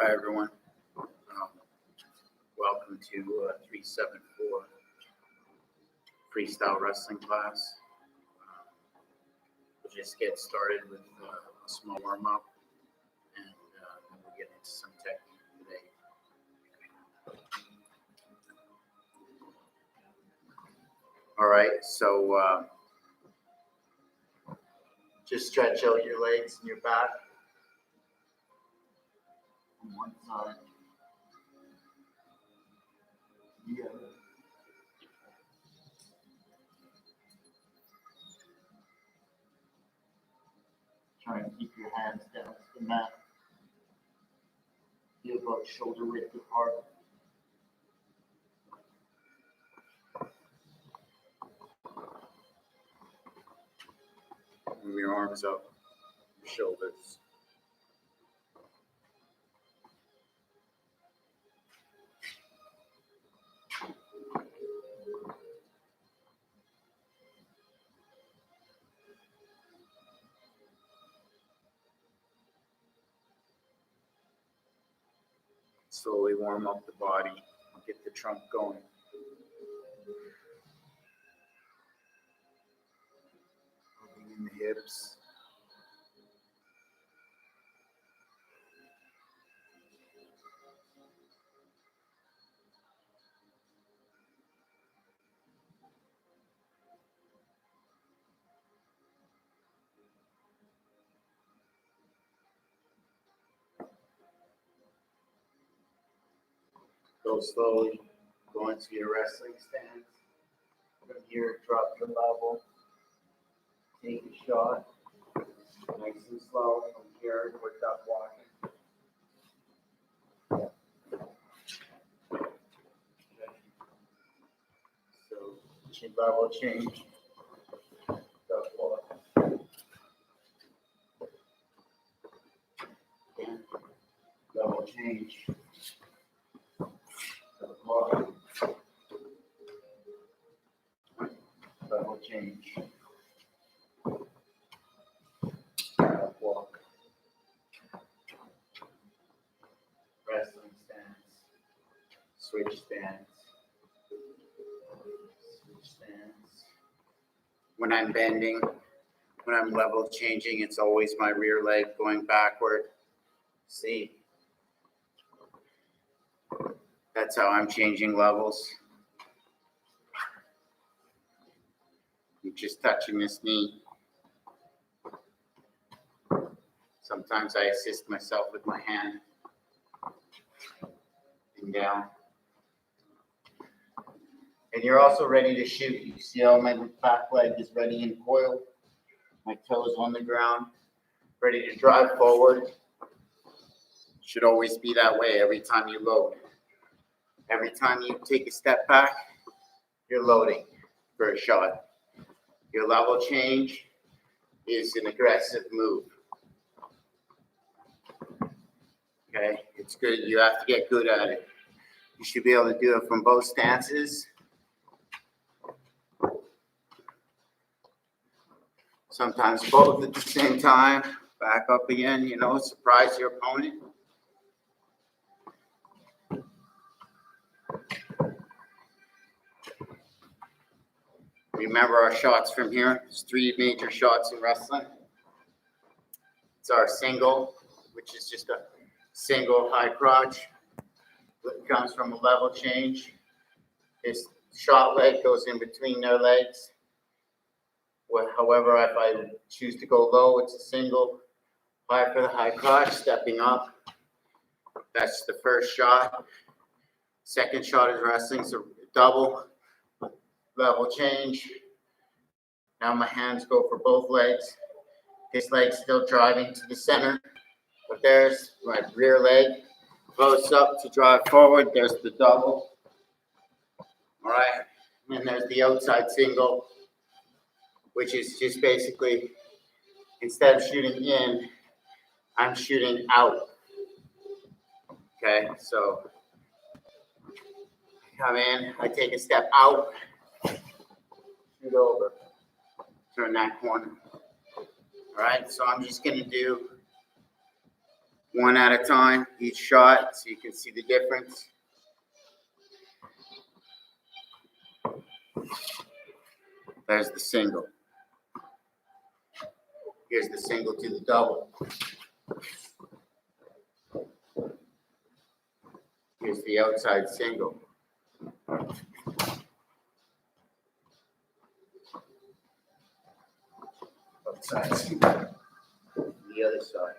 Hi, everyone. Welcome to 374 freestyle wrestling class. We'll just get started with a small warm-up, and then we'll get into some technique today. All right, so just stretch out your legs and your back on one side. Yeah. Try and keep your hands down to the mat. Be about shoulder width apart. Move your arms up, your shoulders. Slowly warm up the body, get the trunk going. Moving in the hips. Go slowly, go into your wrestling stance. From here, drop your level. Take a shot. Nice and slow. From here, we're duck walking. Okay. So, chin level change. Duck walk. And level change. Level change. Walk. Wrestling stance. Switch stance. Switch stance. When I'm bending, when I'm level changing, it's always my rear leg going backward. See? That's how I'm changing levels. I'm just touching this knee. Sometimes I assist myself with my hand. And down. And you're also ready to shoot. You see how my back leg is ready and coiled. My toes on the ground. Ready to drive forward. Should always be that way every time you load. Every time you take a step back, you're loading for a shot. Your level change is an aggressive move. Okay, it's good. You have to get good at it. You should be able to do it from both stances. Sometimes both at the same time. Back up again, you know, surprise your opponent. Remember our shots from here. There's 3 major shots in wrestling. It's our single, which is just a single high crotch. It comes from a level change. This shot leg goes in between their legs. However, if I choose to go low, it's a single. High for the high crotch, stepping up. That's the first shot. Second shot is wrestling, so double, level change. Now my hands go for both legs. This leg's still driving to the center, but there's my rear leg. Close up to drive forward. There's the double. All right, and then there's the outside single, which is just basically, instead of shooting in, I'm shooting out. Okay, so come in, I take a step out, shoot over, turn that corner. All right, so I'm just gonna do one at a time, each shot, so you can see the difference. There's the single. Here's the single to the double. Here's the outside single. Outside single. The other side.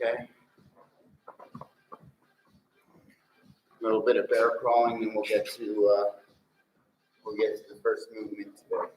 Okay. A little bit of bear crawling, and we'll get to the first movement today.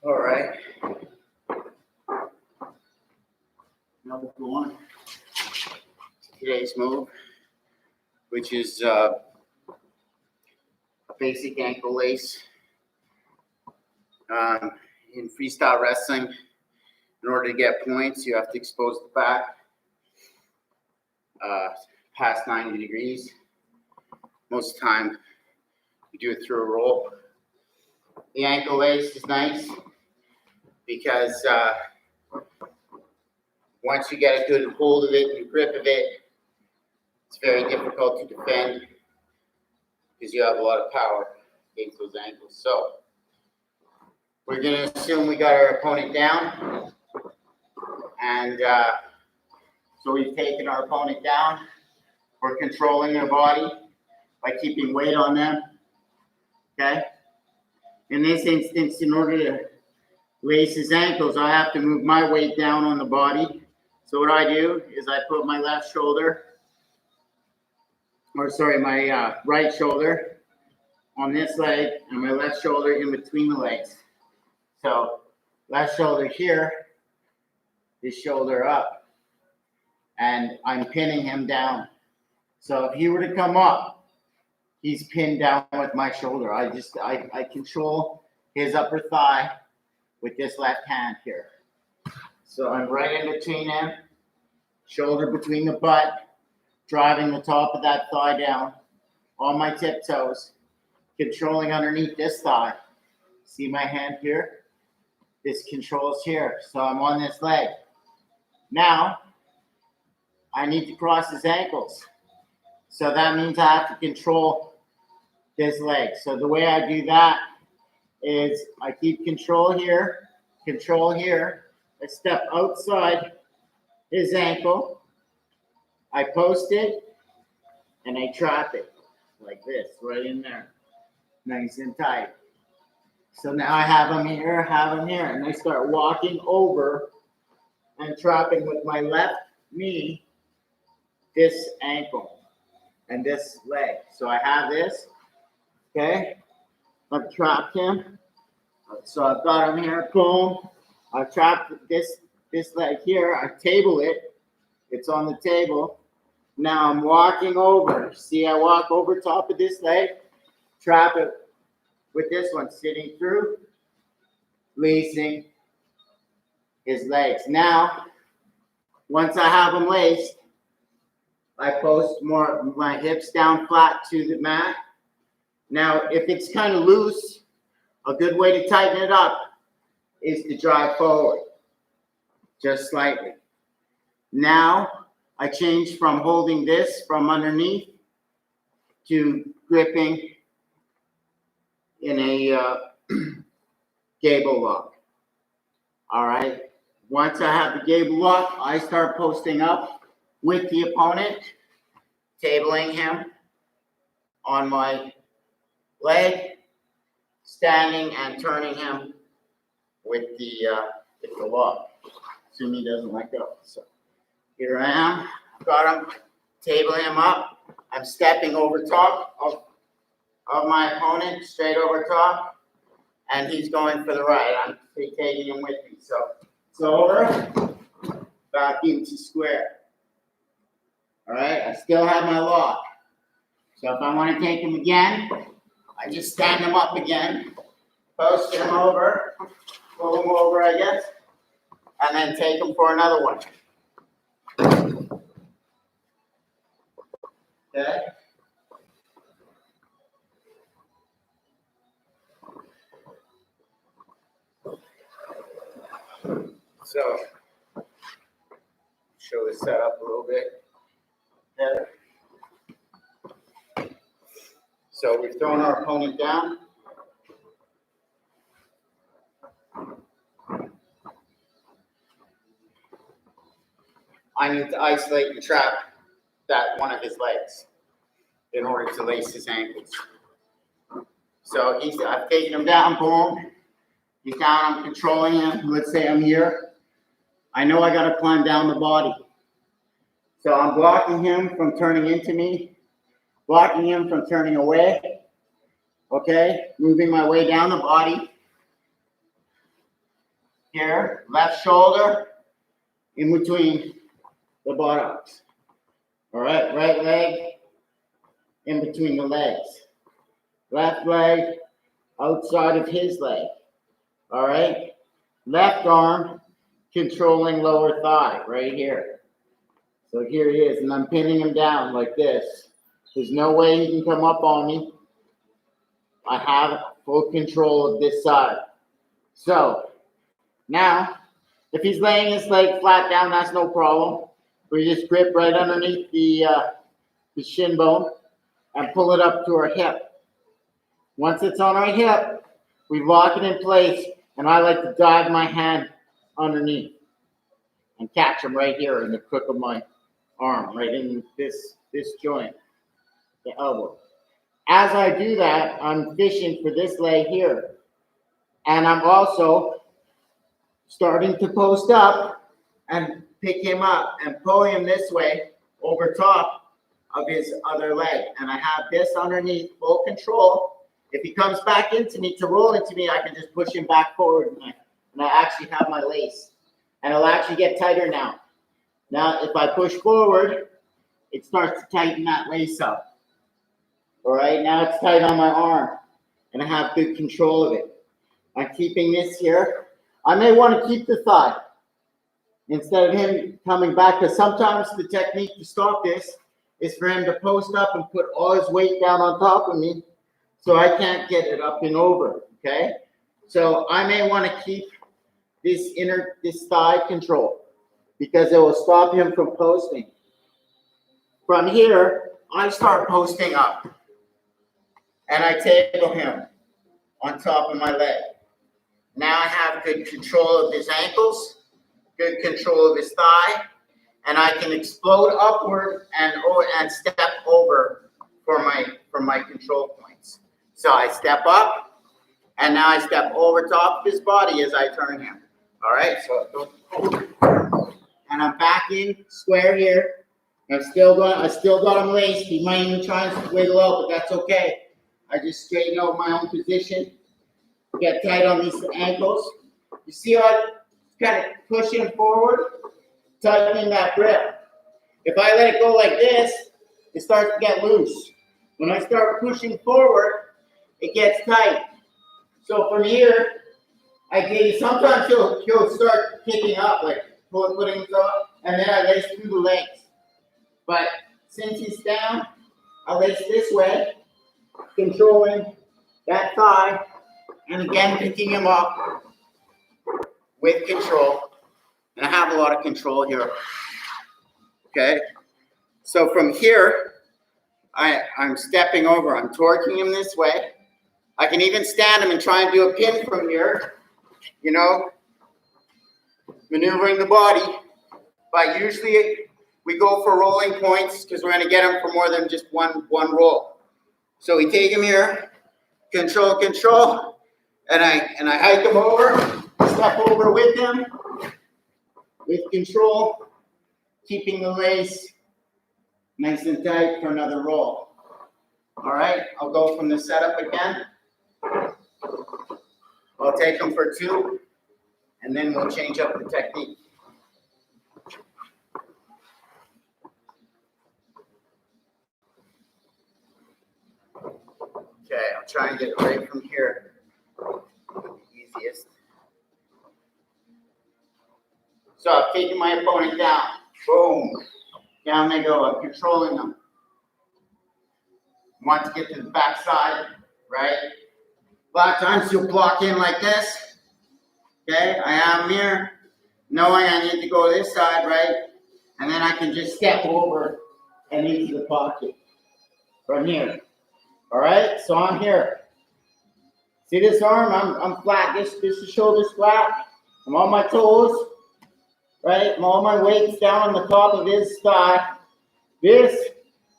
All right. Now we'll go on to today's move, which is a basic ankle lace. In freestyle wrestling, in order to get points, you have to expose the back past 90 degrees. Most of the time, you do it through a roll. The ankle lace is nice because once you get a good hold of it and grip of it, it's very difficult to defend because you have a lot of power against those ankles. So we're going to assume we got our opponent down, and so we've taken our opponent down. We're controlling their body by keeping weight on them. Okay? In this instance, in order to lace his ankles, I have to move my weight down on the body. So what I do is I put my left shoulder, my right shoulder on this leg and my left shoulder in between the legs. So left shoulder here, his shoulder up, and I'm pinning him down. So if he were to come up, he's pinned down with my shoulder. I control his upper thigh with this left hand here. So I'm right in between him, shoulder between the butt, driving the top of that thigh down on my tiptoes, controlling underneath this thigh. See my hand here? This controls here. So I'm on this leg. Now, I need to cross his ankles. So that means I have to control this leg. So the way I do that is I keep control here, I step outside his ankle, I post it, and I trap it like this, right in there, nice and tight. So now I have him here, and I start walking over and trapping with my left knee this ankle and this leg. So I have this, okay? I've trapped him. So I've got him here, boom. I've trapped this leg here. I table it. It's on the table. Now I'm walking over. See, I walk over top of this leg, trap it with this one sitting through, lacing his legs. Now, once I have him laced, I post more my hips down flat to the mat. Now, if it's kind of loose, a good way to tighten it up is to drive forward, just slightly. Now, I change from holding this from underneath to gripping in a gable lock. All right. Once I have the gable lock, I start posting up with the opponent, tabling him on my leg, standing and turning him with the lock. Assuming he doesn't let go. So here I am. I've got him, tabling him up. I'm stepping over top of my opponent, straight over top, and he's going for the right. I'm taking him with me. So it's over, back into square. All right, I still have my lock. So if I want to take him again, I just stand him up again, post him over, pull him over, I guess, and then take him for another one. Okay? So, show the setup a little bit better. So we've thrown our opponent down. I need to isolate and trap that one of his legs in order to lace his ankles. So I've taken him down, boom. He's down, I'm controlling him. Let's say I'm here. I know I gotta climb down the body. So I'm blocking him from turning into me, blocking him from turning away. Okay, moving my way down the body. Here, left shoulder in between the buttocks. All right, right leg in between the legs. Left leg outside of his leg. All right, left arm controlling lower thigh right here. So here he is, and I'm pinning him down like this. There's no way he can come up on me. I have full control of this side. So now, if he's laying his leg flat down, that's no problem. We just grip right underneath the shin bone and pull it up to our hip. Once it's on our hip, we lock it in place, and I like to dive my hand underneath and catch him right here in the crook of my arm, right in this joint, the elbow. As I do that, I'm fishing for this leg here. And I'm also starting to post up and pick him up and pull him this way over top of his other leg. And I have this underneath, full control. If he comes back into me to roll into me, I can just push him back forward. And I actually have my lace. And it'll actually get tighter now. Now, if I push forward, it starts to tighten that lace up. All right, now it's tight on my arm, and I have good control of it. I'm keeping this here. I may want to keep the thigh instead of him coming back, because sometimes the technique to stop this is for him to post up and put all his weight down on top of me, so I can't get it up and over, okay? So I may want to keep this thigh control, because it will stop him from posting. From here, I start posting up. And I table him on top of my leg. Now I have good control of his ankles, good control of his thigh, and I can explode upward and step over So I step up, and now I step over top of his body as I turn him. All right, so and I'm back in square here. I still got him laced. He might even try and wiggle out, but that's okay. I just straighten out my own position. Get tight on these ankles. You see how I kind of push him forward, tightening that grip. If I let it go like this, it starts to get loose. When I start pushing forward, it gets tight. So from here, sometimes he'll start kicking up, like putting himself up, and then I lace through the legs. But since he's down, I lace this way, controlling that thigh, and again picking him up with control. And I have a lot of control here. Okay? So from here, I'm stepping over. I'm torquing him this way. I can even stand him and try and do a pin from here, you know, maneuvering the body. But usually we go for rolling points because we're going to get him for more than just one roll. So we take him here, control, and I hike him over, step over with him, with control, keeping the lace nice and tight for another roll. All right, I'll go from the setup again. I'll take him for 2, and then we'll change up the technique. Okay, I'll try and get it right from here. Easiest. So I've taken my opponent down. Boom. Down they go. I'm controlling them. Want to get to the backside, right? A lot of times you'll block in like this. Okay, I am here, knowing I need to go this side, right? And then I can just step over and into the pocket from here. All right, so I'm here. See this arm? I'm flat. This shoulder's flat. I'm on my toes, right? All my weight's down on the top of his thigh.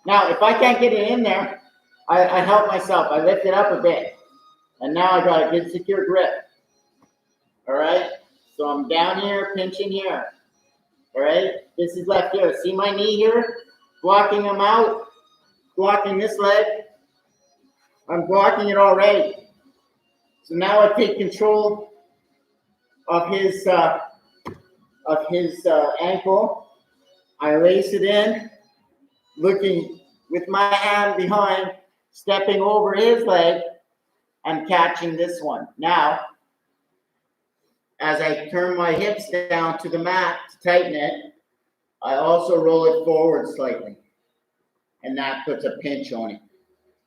Now, if I can't get it in there, I help myself. I lift it up a bit. And now I got a good secure grip. All right? So I'm down here, pinching here. All right? This is left here. See my knee here? Blocking him out. Blocking this leg. I'm blocking it already. So now I take control of his ankle. I lace it in, looking with my hand behind, stepping over his leg and catching this one. Now, as I turn my hips down to the mat to tighten it, I also roll it forward slightly. And that puts a pinch on it.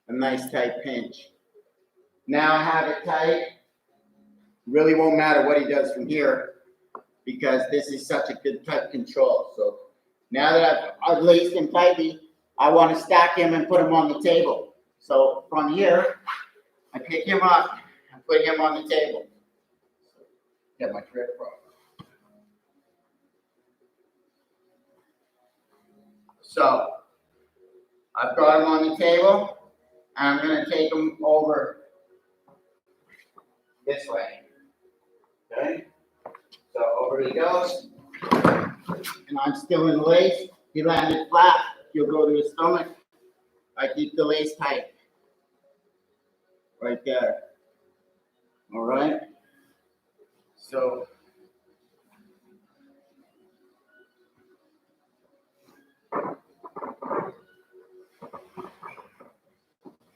A nice tight pinch. Now I have it tight. Really won't matter what he does from here because this is such a good tight control. So now that I've laced him tightly, I want to stack him and put him on the table. So from here, I pick him up and put him on the table. Get my grip wrong. So I've got him on the table. And I'm going to take him over this way. Okay? So over he goes. And I'm still in the lace. He landed flat. He'll go to his stomach. I keep the lace tight. Right there. All right? So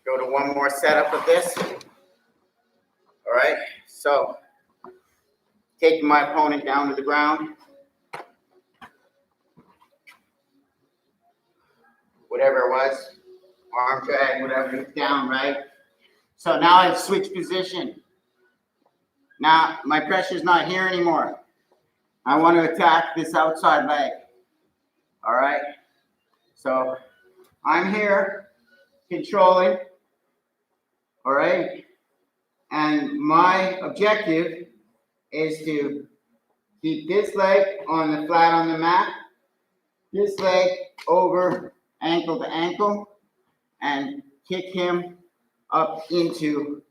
go to one more setup of this. All right, so taking my opponent down to the ground. Whatever it was, arm drag, whatever, it's down, right? So now I've switched position. Now my pressure's not here anymore. I want to attack this outside leg. All right, so I'm here controlling. All right, and my objective is to keep this leg on the flat on the mat, this leg over ankle to ankle, and kick him up into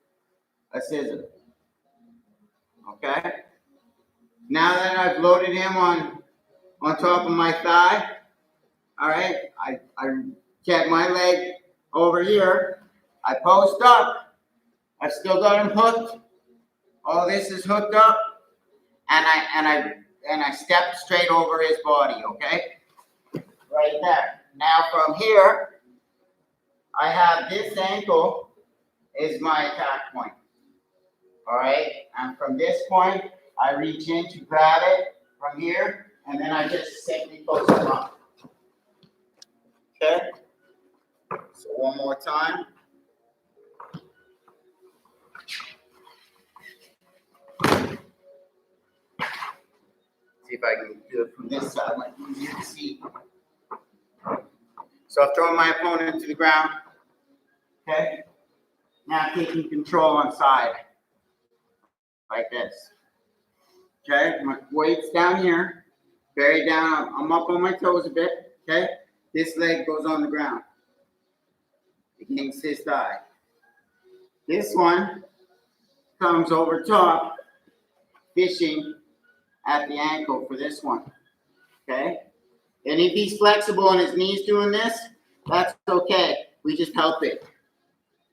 a scissor. Okay? Now that I've loaded him on top of my thigh, all right, I get my leg over here. I post up. I've still got him hooked. All this is hooked up, and I step straight over his body. Okay, right there. Now from here, I have this ankle is my attack point. All right, and from this point, I reach in to grab it from here, and then I just simply post him up. Okay, so one more time. See if I can do it from this side, might be easier to see. So I've thrown my opponent to the ground. Okay, now taking control on side, like this. Okay, my weight's down here, buried down. I'm up on my toes a bit. Okay, this leg goes on the ground against his thigh. This one comes over top, fishing at the ankle for this one. Okay, and if he's flexible and his knees doing this, that's okay. We just help it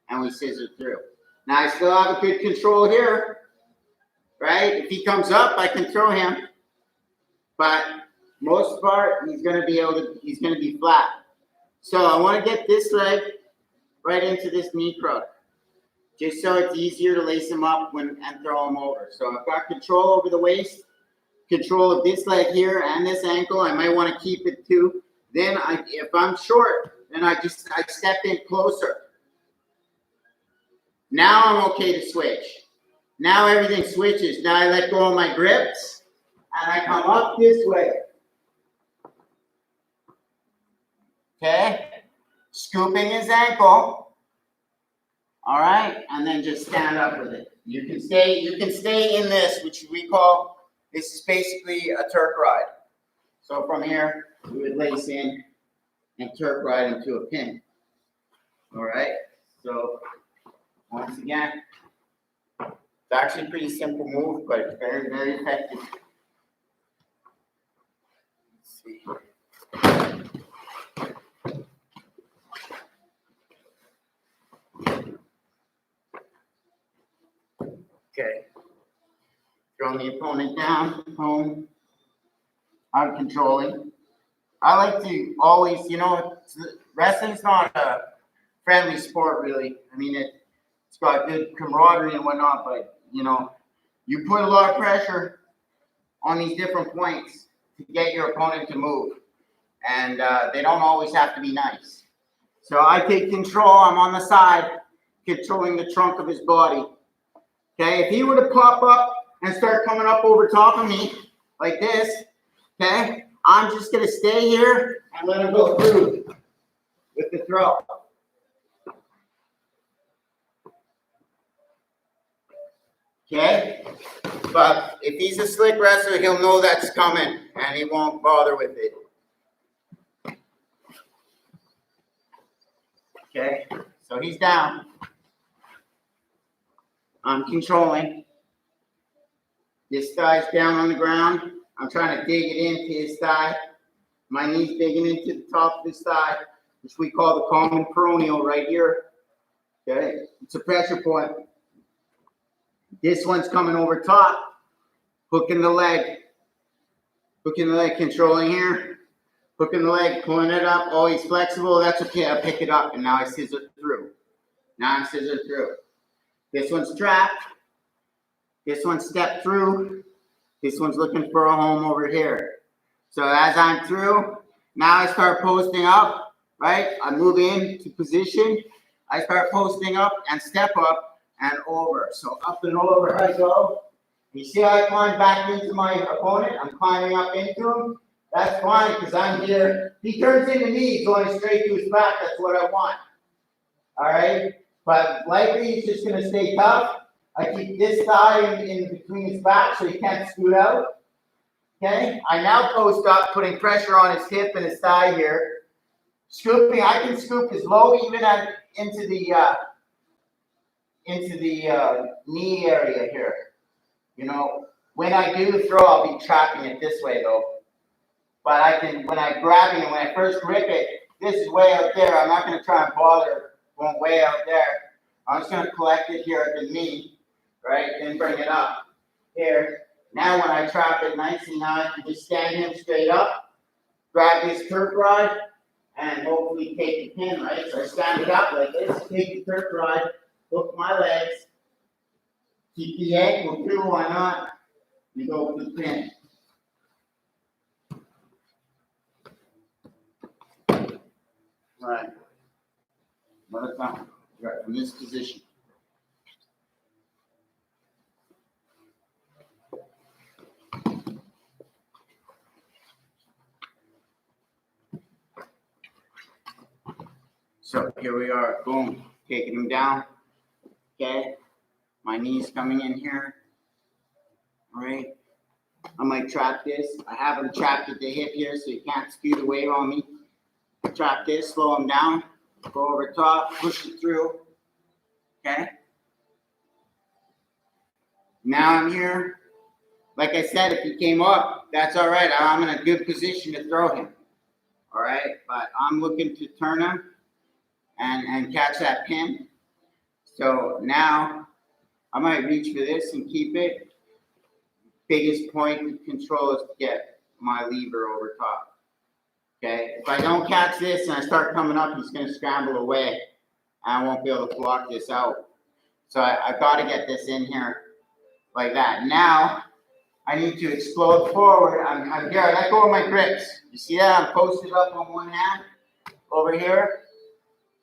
and we scissor through. Now I still have a good control here, right? If he comes up, I can throw him, but most part he's going to be flat. So I want to get this leg right into this knee crook, just so it's easier to lace him up and throw him over. So I've got control over the waist, control of this leg here and this ankle. I might want to keep it too. Then if I'm short, then I step in closer. Now I'm okay to switch. Now everything switches. Now I let go of my grips and I come up this way. Okay? Scooping his ankle. All right, and then just stand up with it. You can stay in this, which we call, this is basically a Turk ride. So from here, we would lace in and Turk ride into a pin. All right, so once again, it's actually a pretty simple move, but it's very, very effective. Let's see. Okay. Throwing the opponent down, home. I'm controlling. I like to always, wrestling's not a friendly sport, really. I mean, it's got good camaraderie and whatnot, but, you put a lot of pressure on these different points to get your opponent to move. And they don't always have to be nice. So I take control. I'm on the side, controlling the trunk of his body. Okay, if he were to pop up and start coming up over top of me like this, okay, I'm just going to stay here and let him go through with the throw. Okay, but if he's a slick wrestler, he'll know that's coming and he won't bother with it. Okay, so he's down. I'm controlling. This thigh's down on the ground. I'm trying to dig it into his thigh. My knee's digging into the top of his thigh, which we call the common peroneal right here. Okay, it's a pressure point. This one's coming over top, hooking the leg, controlling here, hooking the leg, pulling it up. Oh, he's flexible. That's okay. I pick it up, and now I scissor through. Now I'm scissor through. This one's trapped. This one stepped through. This one's looking for a home over here. So as I'm through, now I start posting up, right? I move into position. I start posting up and step up and over. So up and over I go. You see how I climb back into my opponent? I'm climbing up into him. That's fine because I'm here. He turns into me, going straight to his back. That's what I want. All right? But likely he's just going to stay tough. I keep this thigh in between his back so he can't scoot out. Okay? I now post up, putting pressure on his hip and his thigh here. Scooping, I can scoop as low even into the into the knee area here. You know, when I do throw, I'll be trapping it this way though. But I can, when I grab it and when I first grip it, this is way out there. I'm not going to try and bother going way out there. I'm just going to collect it here at the knee, right, and bring it up here. Now when I trap it nicely, now I can just stand him straight up, grab this Turk rod, and hopefully take the pin, right? So I stand it up like this, take the Turk rod, hook my legs, keep the ankle too, why not? You go with the pin. All right. Another time. Right from this position. So here we are, boom, taking him down. Okay, my knee's coming in here. All right, I might trap this. I have him trapped at the hip here so he can't scoot away on me. Trap this, slow him down, go over top, push it through. Okay. Now I'm here. Like I said, if he came up, that's all right. I'm in a good position to throw him. All right, but I'm looking to turn him and catch that pin. So now I might reach for this and keep it. Biggest point of control is to get my lever over top. Okay, if I don't catch this and I start coming up, he's going to scramble away. I won't be able to block this out. So I've got to get this in here like that. Now I need to explode forward. I'm here. I let go of my grips. You see that? I'm posted up on one hand over here.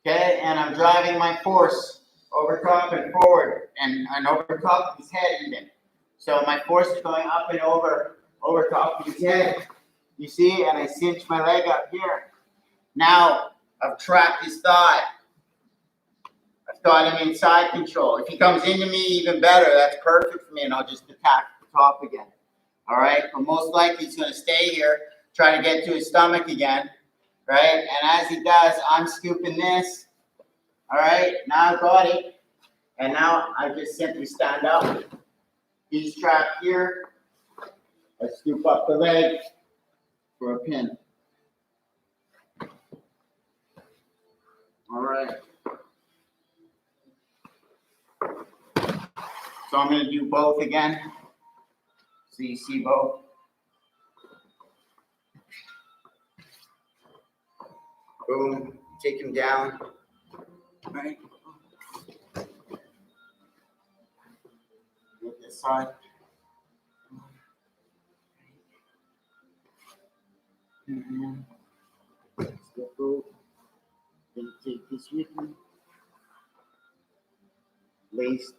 Okay, and I'm driving my force over top and forward and over top of his head even. So my force is going up and over top of his head. You see, and I cinch my leg up here. Now I've trapped his thigh. I've got him inside control. If he comes into me, even better. That's perfect for me, and I'll just attack the top again. All right, but most likely he's going to stay here, try to get to his stomach again. Right, and as he does, I'm scooping this. All right, now I've got it, and now I just simply stand up. He's trapped here. I scoop up the leg for a pin. All right. So I'm going to do both again. So you see both. Boom, take him down. Right. Get this side. Step over. Then take this with me. Lace.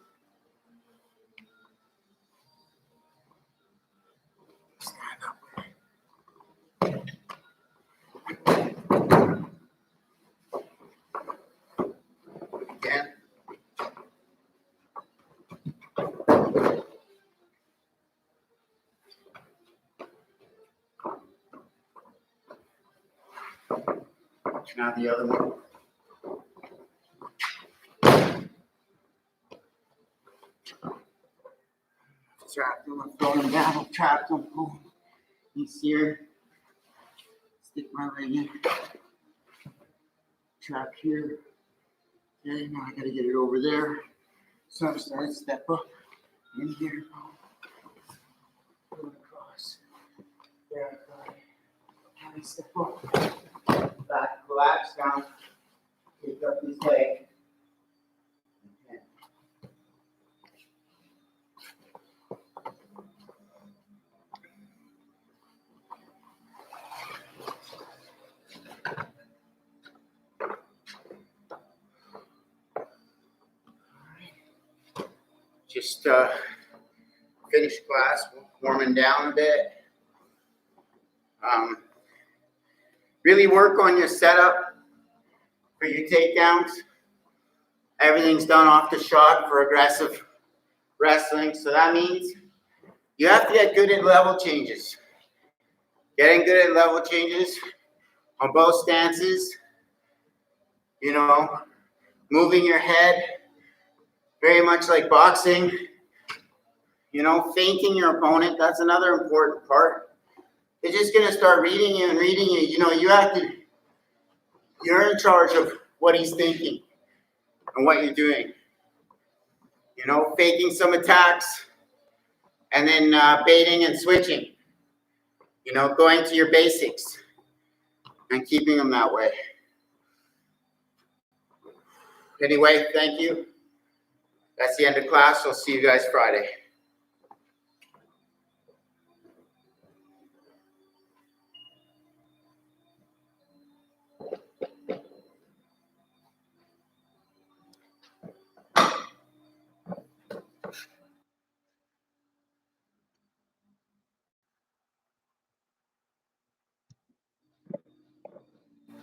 Stand up. Again. Now the other one. Trapped him, I'm throwing him down, trapped him, boom. He's here. Stick my leg in. Trap here. Okay, now I gotta get it over there. So I'm starting to step up in here. Go across. There I go. And I step up. Back, collapse down. Pick up his leg. Okay. Just finished class, warming down a bit. Really work on your setup for your takedowns. Everything's done off the shot for aggressive wrestling. So that means you have to get good at level changes. Getting good at level changes on both stances, you know, moving your head Very much like boxing, you know, feinting your opponent, that's another important part. They're just gonna start reading you and reading you. You know, you're in charge of what he's thinking and what you're doing. You know, faking some attacks and then baiting and switching. You know, going to your basics and keeping them that way. Anyway, thank you. That's the end of class. I'll see you guys Friday.